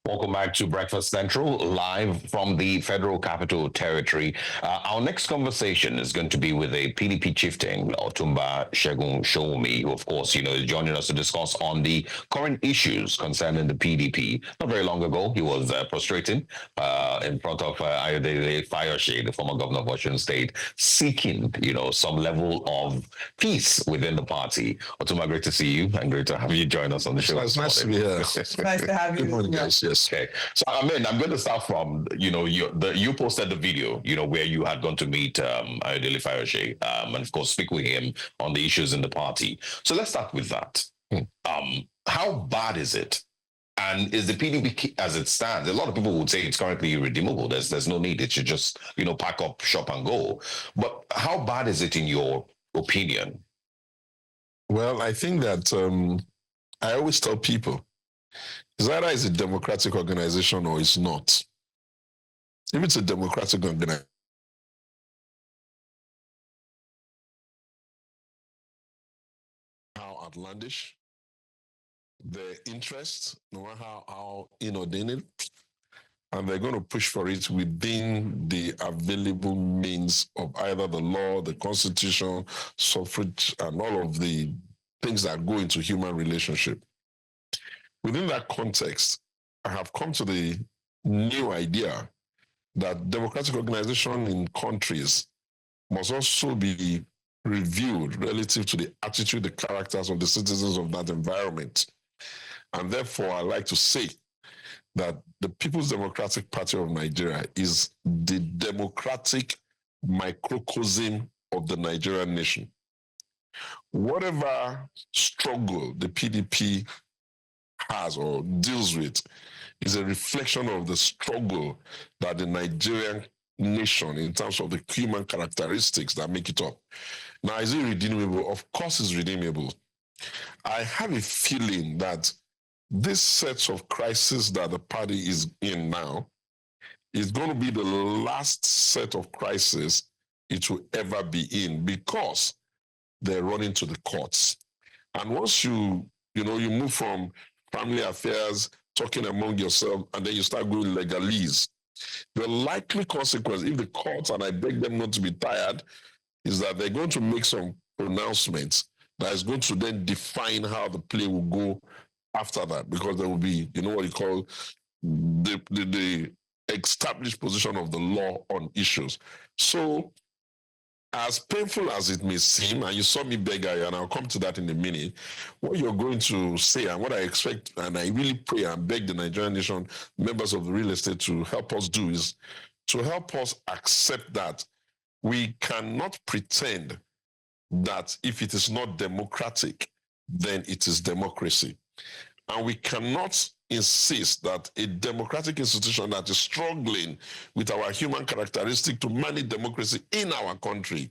Welcome back to Breakfast Central, live from the Federal Capital Territory. Our next conversation is going to be with a PDP chieftain, Otumba Segun Sowunmi, who, of course, is joining us to discuss on the current issues concerning the PDP. Not very long ago, he was prostrating in front of Ayodele Fayose, the former governor of Washington State, seeking, some level of peace within the party. Otumba, great to see you, and great to have you join us on the show. It's nice to be here. Nice to have you. Good morning, guys. Yes. Okay, so I'm going to start from you posted the video where you had gone to meet Ayodele Fayose and of course speak with him on the issues in the party. So let's start with that. How bad is it? And is the PDP as it stands? A lot of people would say it's currently irredeemable. There's no need. It should just pack up shop and go. But how bad is it in your opinion? Well, I think that I always tell people, it's either it's a democratic organization or it's not. If it's a democratic organization, how outlandish their interests, no matter how inordinate, and they're going to push for it within the available means of either the law, the constitution, suffrage, and all of the things that go into human relationship. Within that context, I have come to the new idea that democratic organization in countries must also be reviewed relative to the attitude, the characters of the citizens of that environment. And therefore, I like to say that the People's Democratic Party of Nigeria is the democratic microcosm of the Nigerian nation. Whatever struggle the PDP has or deals with is a reflection of the struggle that the Nigerian nation, in terms of the human characteristics that make it up. Now, is it redeemable? Of course it's redeemable. I have a feeling that this set of crises that the party is in now is going to be the last set of crises it will ever be in, because they're running to the courts. And once you move from family affairs, talking among yourself, and then you start going legalese, the likely consequence, if the courts, and I beg them not to be tired, is that they're going to make some pronouncements that is going to then define how the play will go after that, because there will be, what you call the established position of the law on issues. So, as painful as it may seem, and you saw me beg, and I'll come to that in a minute, what you're going to say and what I expect, and I really pray and beg the Nigerian nation, members of the real estate, to help us do, is to help us accept that we cannot pretend that if it is not democratic, then it is democracy. And we cannot insist that a democratic institution that is struggling with our human characteristic to manage democracy in our country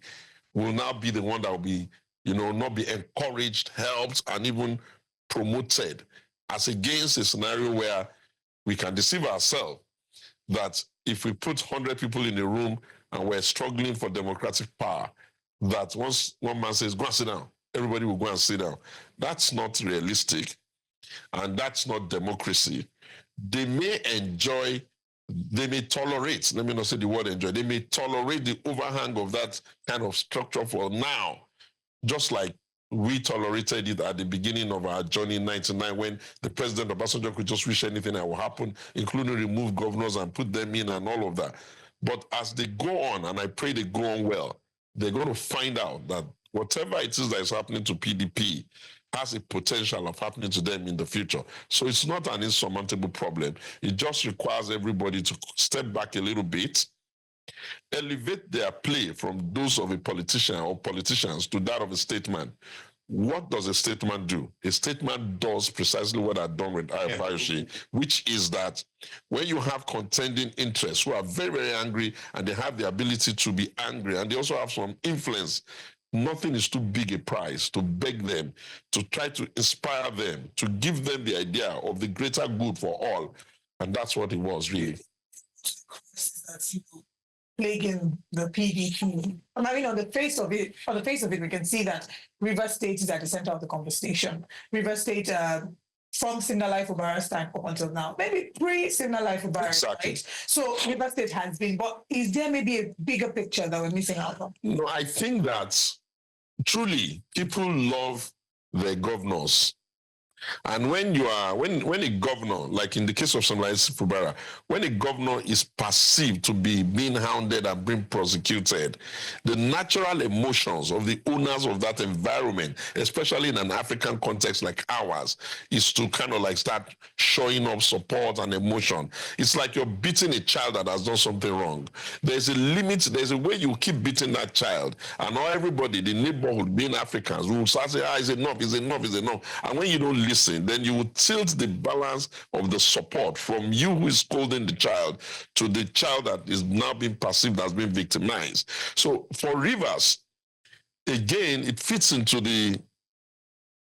will now be the one that will be, not be encouraged, helped, and even promoted, as against a scenario where we can deceive ourselves that if we put 100 people in a room and we're struggling for democratic power, that once one man says, go and sit down, everybody will go and sit down. That's not realistic. And that's not democracy. They may tolerate, let me not say the word enjoy, they may tolerate the overhang of that kind of structure for now, just like we tolerated it at the beginning of our journey in 1999, when the president of Obasanjo could just wish anything that will happen, including remove governors and put them in and all of that. But as they go on, and I pray they go on well, they're going to find out that whatever it is that is happening to PDP has a potential of happening to them in the future. So it's not an insurmountable problem. It just requires everybody to step back a little bit, elevate their play from those of a politician or politicians to that of a statesman. What does a statesman do? A statesman does precisely what I've done with Fayose, which is that when you have contending interests who are very, very angry, and they have the ability to be angry, and they also have some influence, nothing is too big a prize to beg them, to try to inspire them, to give them the idea of the greater good for all. And that's what it was, really. Plaguing the PDP. I mean, on the face of it, we can see that Rivers State is at the center of the conversation. Rivers State from Signalai Fubara's time up until now. Maybe pre-Signalai Fubara, Exactly. right? So River State has been, but is there maybe a bigger picture that we're missing out on? No, I think that truly people love their governors. And when you are, when a governor, like in the case of Signalai Fubara, when a governor is perceived to be being hounded and being prosecuted, the natural emotions of the owners of that environment, especially in an African context like ours, is to kind of like start showing up support and emotion. It's like you're beating a child that has done something wrong. There's a limit, there's a way you keep beating that child, and not everybody, the neighborhood, being Africans, will start saying, it's enough, it's enough, it's enough. And when you don't listen, then you will tilt the balance of the support from you who is scolding the child to the child that is now being perceived as being victimized. So for Rivers, again, it fits into the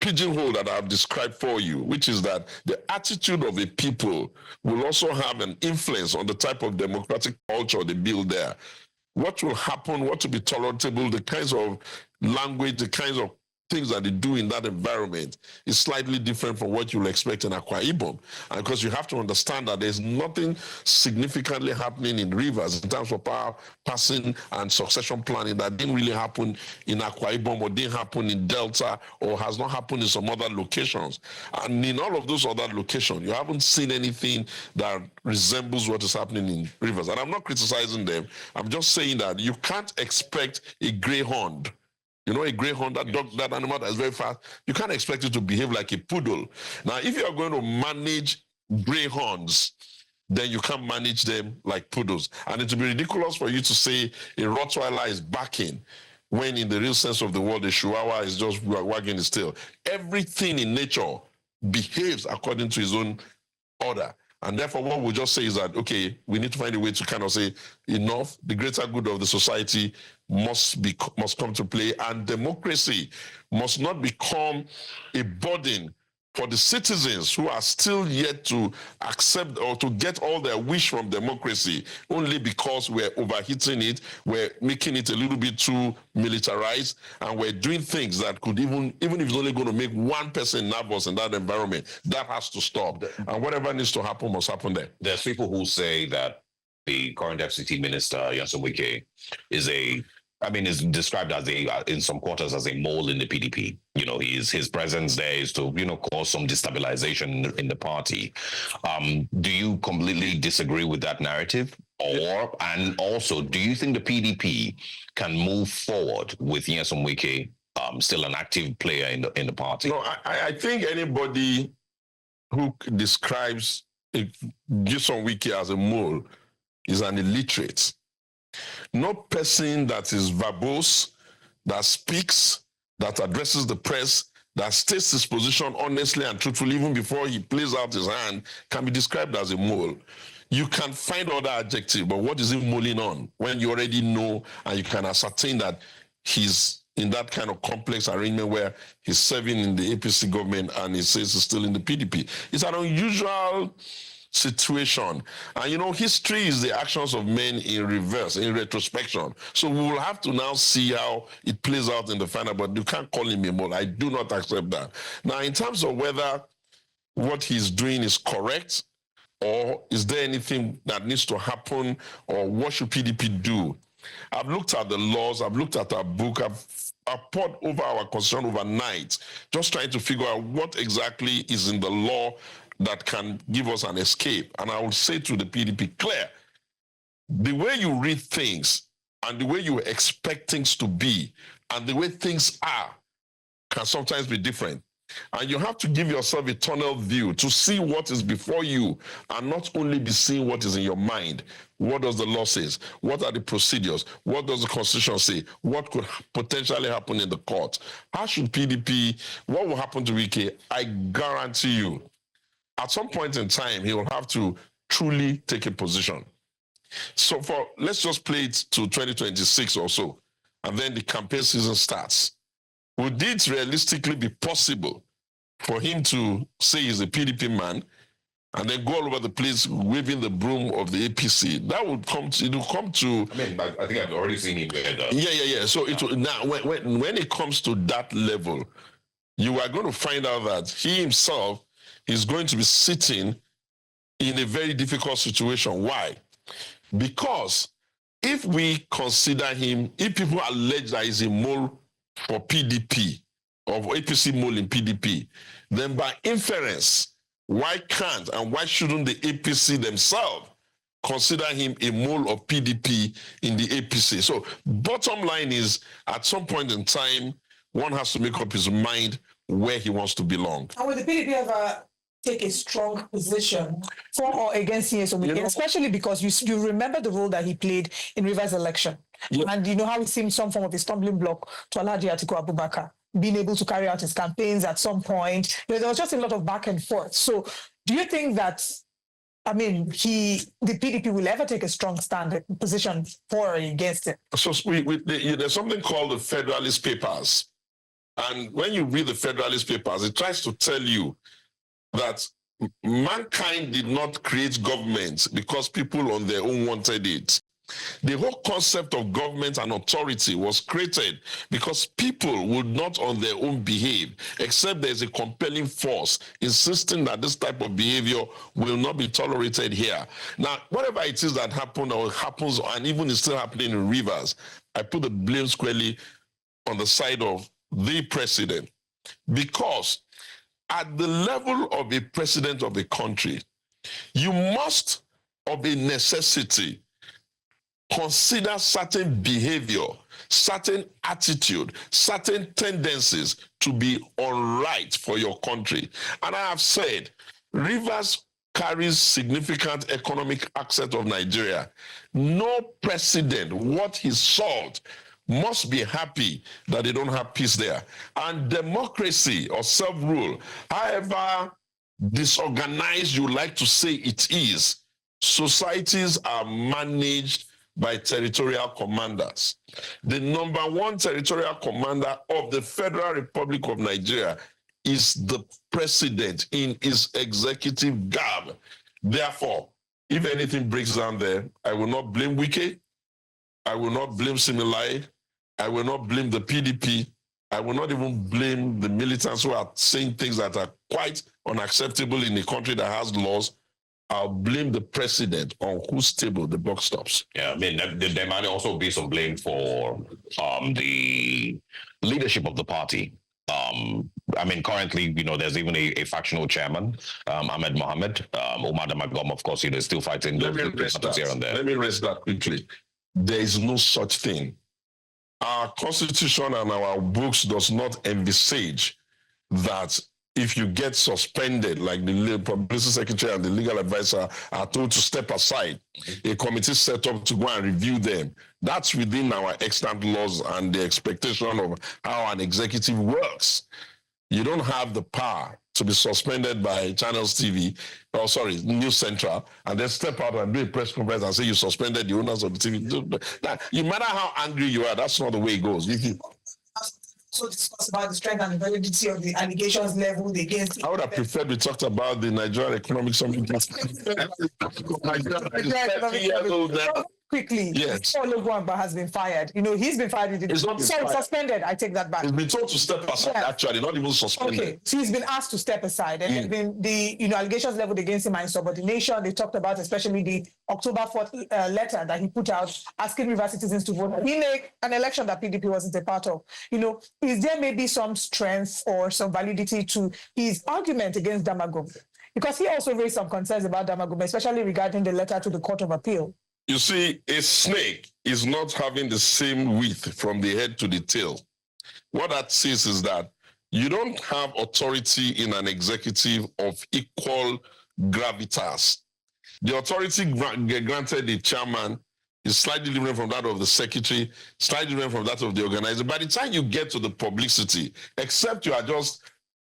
pigeonhole that I've described for you, which is that the attitude of a people will also have an influence on the type of democratic culture they build there. What will happen, what will be tolerable, the kinds of language, the kinds of things that they do in that environment is slightly different from what you'll expect in Akwa Ibom. And because you have to understand that there's nothing significantly happening in Rivers in terms of power passing and succession planning that didn't really happen in Akwa Ibom or didn't happen in Delta or has not happened in some other locations. And in all of those other locations, you haven't seen anything that resembles what is happening in Rivers. And I'm not criticizing them. I'm just saying that you can't expect a greyhound. You know, a greyhound, that dog, that animal that is very fast, you can't expect it to behave like a poodle. Now, if you are going to manage greyhounds, then you can't manage them like poodles. And it will be ridiculous for you to say a Rottweiler is barking when in the real sense of the word, a Chihuahua is just wagging his tail. Everything in nature behaves according to his own order. And therefore, what we'll just say is that, okay, we need to find a way to kind of say, enough, the greater good of the society must come to play, and democracy must not become a burden for the citizens who are still yet to accept or to get all their wish from democracy only because we're overheating it, we're making it a little bit too militarized, and we're doing things that could even if it's only going to make one person nervous in that environment, that has to stop. And whatever needs to happen must happen there. There's people who say that the current FCT minister, Nyesom Wike, is described as in some quarters as a mole in the PDP. You know, his presence there is to, cause some destabilization in the party. Do you completely disagree with that narrative? And also, do you think the PDP can move forward with Nyesom Wike still an active player in the party? No, I think anybody who describes Nyesom Wike as a mole is an illiterate. No person that is verbose, that speaks, that addresses the press, that states his position honestly and truthfully even before he plays out his hand can be described as a mole. You can find other adjectives, but what is he mulling on when you already know and you can ascertain that he's in that kind of complex arrangement where he's serving in the APC government and he says he's still in the PDP? It's an unusual situation. And history is the actions of men in reverse, in retrospection. So we will have to now see how it plays out in the final, but you can't call him a mole. I do not accept that. Now, in terms of whether what he's doing is correct, or is there anything that needs to happen, or what should PDP do? I've looked at the laws, I've looked at our book, I've poured over our constitution overnight, just trying to figure out what exactly is in the law that can give us an escape. And I will say to the PDP, clear, the way you read things and the way you expect things to be and the way things are can sometimes be different. And you have to give yourself a tunnel view to see what is before you and not only be seeing what is in your mind. What does the law say? What are the procedures? What does the Constitution say? What could potentially happen in the court? How should PDP, what will happen to Wike? I guarantee you, at some point in time, he will have to truly take a position. So let's just play it to 2026 or so, and then the campaign season starts. Would it realistically be possible for him to say he's a PDP man and then go all over the place waving the broom of the APC? That would come to, it will come to... I think I've already seen him there. Yeah. So it will, now, when it comes to that level, you are going to find out that he himself is going to be sitting in a very difficult situation. Why? Because if we consider him, if people allege that he's a mole for PDP, of APC mole in PDP, then by inference, why can't and why shouldn't the APC themselves consider him a mole of PDP in the APC? So bottom line is, at some point in time, one has to make up his mind where he wants to belong. And will the PDP ever take a strong position for or against Sowunmi, especially because you remember the role that he played in Rivers election, and you know how it seemed some form of a stumbling block to Alhaji Atiku Abubakar being able to carry out his campaigns at some point. You know, there was just a lot of back and forth. So do you think that, I mean, the PDP will ever take a strong position for or against it? So there's something called the Federalist Papers. And when you read the Federalist Papers, it tries to tell you that mankind did not create government because people on their own wanted it. The whole concept of government and authority was created because people would not on their own behave, except there's a compelling force insisting that this type of behavior will not be tolerated here. Now, whatever it is that happened or happens, and even is still happening in Rivers, I put the blame squarely on the side of the president, because at the level of a president of a country, you must, of a necessity, consider certain behavior, certain attitude, certain tendencies to be unright for your country. And I have said, Rivers carries significant economic asset of Nigeria. No president, what he sought, must be happy that they don't have peace there. And democracy or self-rule, however disorganized you like to say it is, societies are managed by territorial commanders. The number one territorial commander of the Federal Republic of Nigeria is the president in his executive garb. Therefore, if anything breaks down there, I will not blame Wike, I will not blame Similai, I will not blame the PDP, I will not even blame the militants who are saying things that are quite unacceptable in a country that has laws. I'll blame the president on whose table the buck stops. Yeah, I mean, there might also be some blame for the leadership of the party. I mean, currently, you know, there's even a factional chairman, Ahmed Mohammed. Umar Damagom, of course, is still fighting. Let me raise that quickly. There is no such thing. Our constitution and our books does not envisage that if you get suspended, like the publicity secretary and the legal advisor are told to step aside, a committee set up to go and review them. That's within our extant laws and the expectation of how an executive works. You don't have the power to be suspended by Channels TV, News Central, and then step out and do a press conference and say you suspended the owners of the TV. No matter how angry you are, that's not the way it goes. So discuss about the strength and validity of the allegations leveled against. I would have preferred we talked about the Nigerian Economic Summit. Quickly, yes. Oluwagba has been fired. You know, he's been fired. Suspended. I take that back. He's been told to step aside, actually, not even suspended. Okay, so he's been asked to step aside. And there's been the allegations leveled against him are insubordination. They talked about especially the October 4th letter that he put out asking Rivers citizens to vote in an election that PDP wasn't a part of. You know, is there maybe some strength or some validity to his argument against Damagum? Because he also raised some concerns about Damagum, especially regarding the letter to the Court of Appeal. You see, a snake is not having the same width from the head to the tail. What that says is that you don't have authority in an executive of equal gravitas. The authority granted the chairman is slightly different from that of the secretary, slightly different from that of the organizer. By the time you get to the publicity, except you are just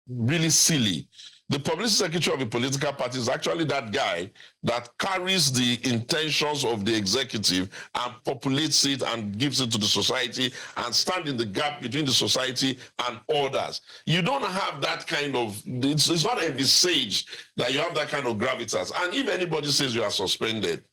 really silly, the publicity secretary of a political party is actually that guy that carries the intentions of the executive and populates it and gives it to the society and stands in the gap between the society and others. You don't have that kind of, it's not envisaged that you have that kind of gravitas. And if anybody says you are suspended,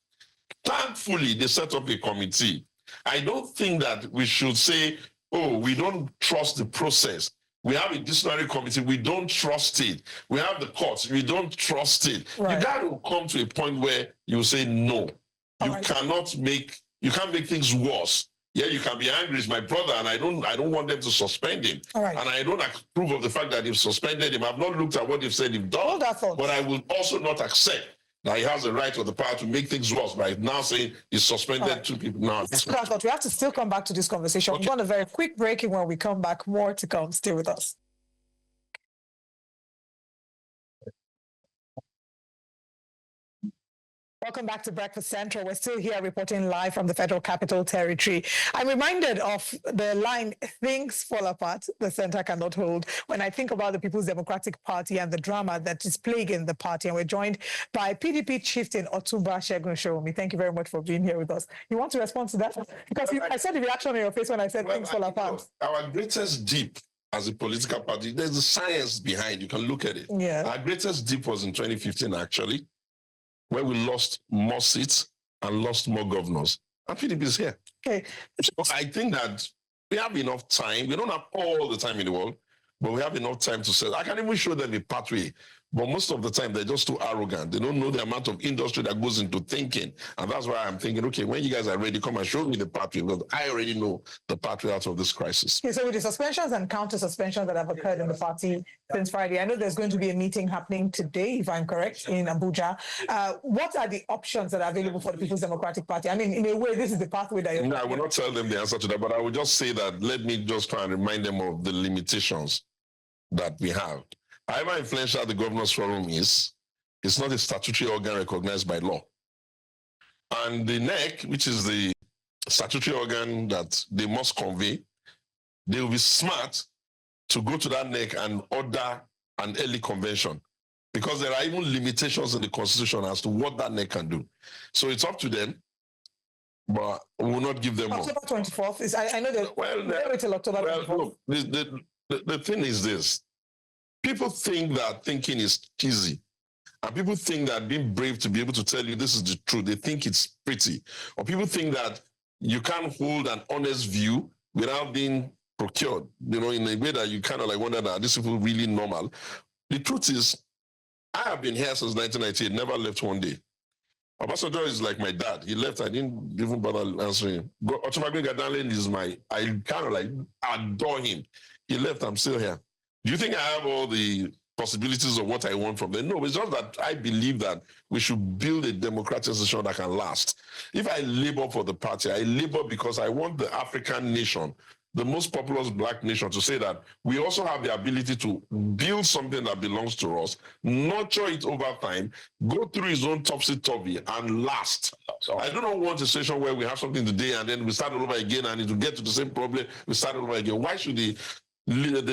thankfully they set up a committee. I don't think that we should say, oh, we don't trust the process. We have a disciplinary committee. We don't trust it. We have the courts. We don't trust it. Right. You got to come to a point where you say no. You Right. You can't make things worse. Yeah, you can be angry. It's my brother, and I don't want them to suspend him. Right. And I don't approve of the fact that they've suspended him. I've not looked at what they've said he's done. Hold that thought. But I will also not accept that he has the right or the power to make things worse by now saying he's suspended two people. Now, But we have to still come back to this conversation. Okay. We're on a very quick break, and when we come back, more to come. Stay with us. Welcome back to Breakfast Central. We're still here reporting live from the Federal Capital Territory. I'm reminded of the line, things fall apart, the center cannot hold, when I think about the People's Democratic Party and the drama that is plaguing the party. And we're joined by PDP chieftain Otumba Segun Sowunmi. Thank you very much for being here with us. You want to respond to that? Because I saw the reaction on your face when I said things fall apart. Our greatest dip as a political party, there's a science behind. You can look at it. Yeah. Our greatest dip was in 2015, actually, where we lost more seats and lost more governors. And PDP is here. Okay. So I think that we have enough time. We don't have all the time in the world, but we have enough time to say, I can even show them a pathway. But most of the time, they're just too arrogant. They don't know the amount of industry that goes into thinking. And that's why I'm thinking, okay, when you guys are ready, come and show me the pathway, because I already know the pathway out of this crisis. Okay, so with the suspensions and counter suspensions that have occurred in the party since Friday, I know there's going to be a meeting happening today, if I'm correct, in Abuja. What are the options that are available for the People's Democratic Party? I mean, in a way, this is the pathway that you're... No, I will not tell them the answer to that, but I will just say that let me just try and remind them of the limitations that we have. However influential the Governors Forum is, it's not a statutory organ recognized by law. And the NEC, which is the statutory organ that they must convey, they will be smart to go to that NEC and order an early convention, because there are even limitations in the Constitution as to what that NEC can do. So it's up to them, but we will not give them more. October 24th is, I know that. Well, wait till October 24th. Look, the thing is this. People think that thinking is easy. And people think that being brave to be able to tell you this is the truth, they think it's pretty. Or people think that you can't hold an honest view without being procured, in a way that you kind of like wonder, are these people really normal? The truth is, I have been here since 1998, never left one day. Obasanjo is like my dad. He left, I didn't even bother answering him. Otumba Gadalen is I kind of like adore him. He left, I'm still here. Do you think I have all the possibilities of what I want from them? No, it's just that I believe that we should build a democratic institution that can last. If I labor for the party, I labor because I want the African nation, the most populous black nation, to say that we also have the ability to build something that belongs to us, nurture it over time, go through its own topsy-turvy and last. So I do not want a situation where we have something today and then we start all over again, and it will get to the same problem, we start all over again. Why should the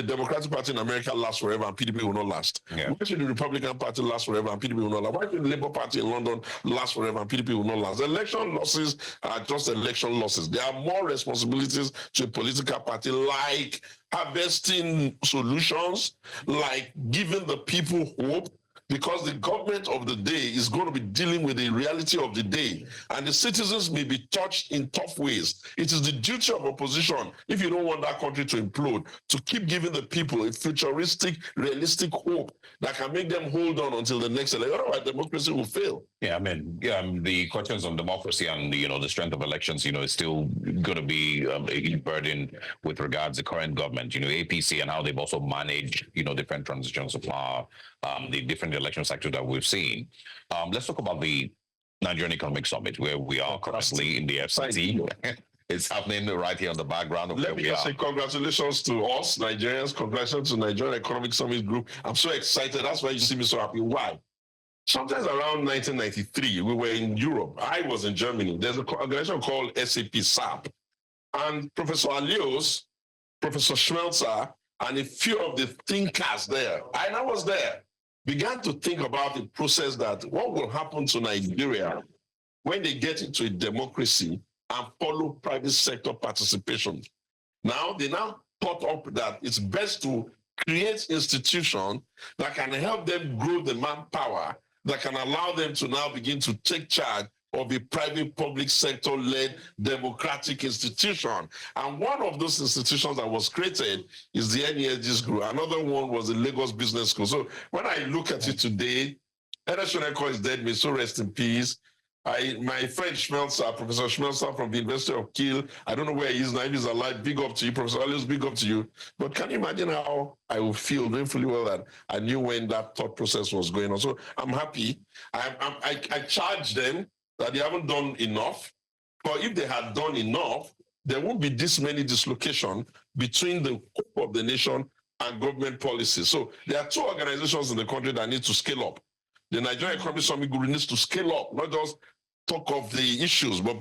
Democratic Party in America last forever and PDP will not last? Yeah. Why should the Republican Party last forever and PDP will not last? Why should the Labour Party in London last forever and PDP will not last? Election losses are just election losses. There are more responsibilities to a political party, like harvesting solutions, like giving the people hope, because the government of the day is going to be dealing with the reality of the day, and the citizens may be touched in tough ways. It is the duty of opposition, if you don't want that country to implode, to keep giving the people a futuristic, realistic hope that can make them hold on until the next election. Otherwise, democracy will fail. Yeah, I mean, the questions on democracy and the strength of elections, is still going to be a burden with regards to the current government. APC and how they've also managed, different transitions of power, the different election sectors that we've seen. Let's talk about the Nigerian Economic Summit, where we are currently in the FCT. It's happening right here on the background of Let me just say congratulations to us, Nigerians. Congratulations to Nigerian Economic Summit Group. I'm so excited. That's why you see me so happy. Why? Sometimes around 1993, we were in Europe. I was in Germany. There's an organization called SAP. And Professor Alios, Professor Schmelzer, and a few of the thinkers there, and I was there, began to think about the process that what will happen to Nigeria when they get into a democracy and follow private sector participation. Now, they thought up that it's best to create institutions that can help them grow the manpower, that can allow them to now begin to take charge of a private public sector led democratic institution. And one of those institutions that was created is the NESG School. Another one was the Lagos Business School. So when I look at it today, Ernest Shonekan is dead, may so rest in peace. My friend Schmelzer, Professor Schmelzer from the University of Kiel, I don't know where he is now, if he's alive, big up to you, Professor Alice, big up to you. But can you imagine how I will feel knowing fully well that I knew when that thought process was going on? So I'm happy. I charge them that they haven't done enough. But if they had done enough, there won't be this many dislocation between the hope of the nation and government policy. So there are two organizations in the country that need to scale up. The Nigerian Economic Summit Group needs to scale up, not just talk of the issues, but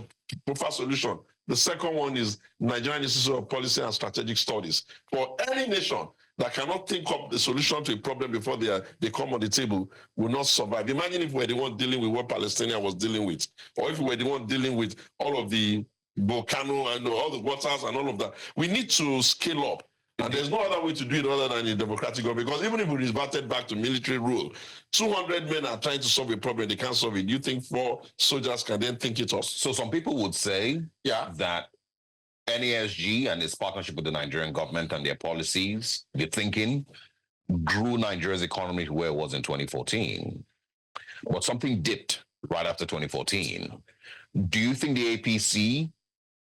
prefer solution. The second one is Nigerian Institute of Policy and Strategic Studies. For any nation that cannot think up the solution to a problem before they come on the table will not survive. Imagine if we were the one dealing with what Palestinian was dealing with, or if we were the one dealing with all of the volcano and all the waters and all of that. We need to scale up. And there's no other way to do it other than in democratic government, because even if we reverted back to military rule, 200 men are trying to solve a problem, they can't solve it. You think 4 soldiers can then think it up? So some people would say that NESG and its partnership with the Nigerian government and their policies, their thinking, grew Nigeria's economy to where it was in 2014. But something dipped right after 2014. Do you think the APC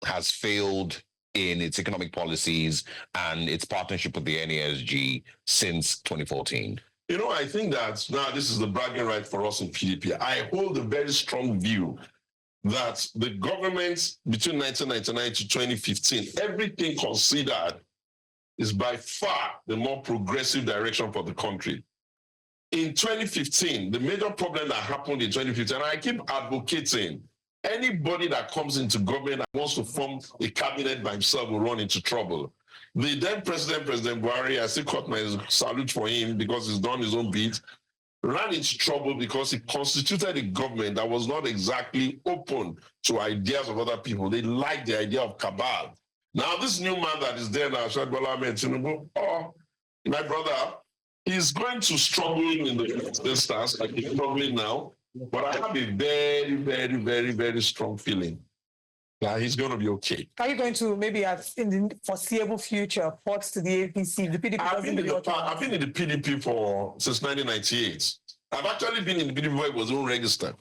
has failed in its economic policies and its partnership with the NESG since 2014? You know, I think that now this is the bragging right for us in PDP. I hold a very strong view that the government between 1999 to 2015, everything considered, is by far the more progressive direction for the country. In 2015, the major problem that happened in 2015, and I keep advocating, anybody that comes into government and wants to form a cabinet by himself will run into trouble. The then President Buhari, I still cut my salute for him because he's done his own bit, ran into trouble because he constituted a government that was not exactly open to ideas of other people. They liked the idea of cabal. Now, this new man that is there now, Bola Ahmed Tinubu, my brother, he's going to struggle in the instance, like he's struggling now. But I have a very, very, very, very strong feeling that he's going to be okay. Are you going to maybe in the foreseeable future report to the APC? The PDP I've been in the PDP since 1998. I've actually been in the PDP where it was unregistered.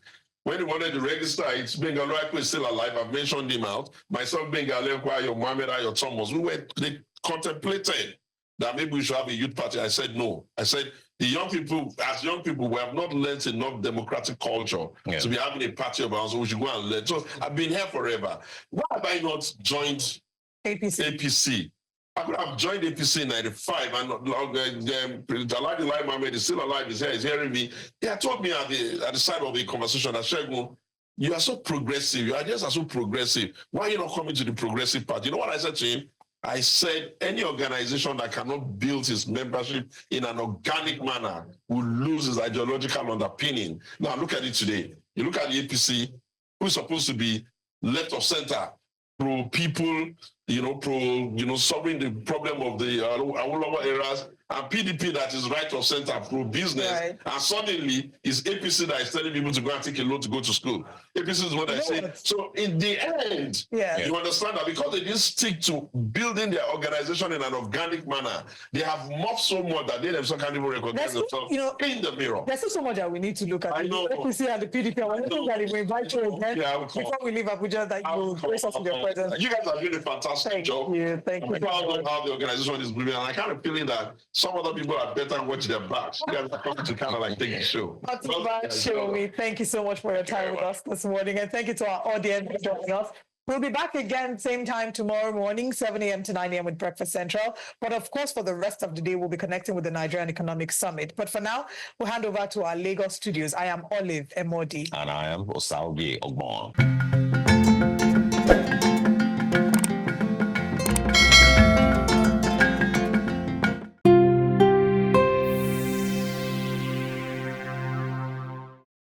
When he wanted to register, it's Benga Loico is still alive. I've mentioned him out. Myself, Benga Lekwa, your Mohammed, your Thomas, they contemplated that maybe we should have a youth party. I said no. I said, as young people, we have not learned enough democratic culture to be having a party of ours, so we should go and learn. So I've been here forever. Why have I not joined APC? I could have joined APC in 95, and Alhaji Lai Mohammed is still alive, he's here, he's hearing me. He had told me at the side of the conversation that, Segun, you are so progressive, your ideas are so progressive. Why are you not coming to the progressive party? You know what I said to him? I said, any organization that cannot build its membership in an organic manner will lose its ideological underpinning. Now, look at it today. You look at the APC, who's supposed to be left of center, pro-people, solving the problem of the Awolowo eras, and PDP that is right of center, pro-business, and suddenly it's APC that is telling people to go and take a loan to go to school. APC is what I say. So in the end, you understand that because they didn't stick to building their organization in an organic manner, they have morphed so much that they themselves can't even recognize themselves in the mirror. There's still so much that we need to look at. I know. APC and the PDP, I want to that if we invite you again before we leave Abuja, that you will grace us with your presence. You guys are doing a fantastic job. Thank you. I'm proud of how the organization is moving, and I kind of feeling that some other people are better watch their backs. You guys are coming to kind of like take the show. Thank you so much for your time with us this morning, and thank you to our audience for joining us. We'll be back again same time tomorrow morning, 7 a.m. to 9 a.m. with Breakfast Central. But of course, for the rest of the day, we'll be connecting with the Nigerian Economic Summit. But for now, we'll hand over to our Lagos studios. I am Olive Emodi. And I am Osalbi Ogbon.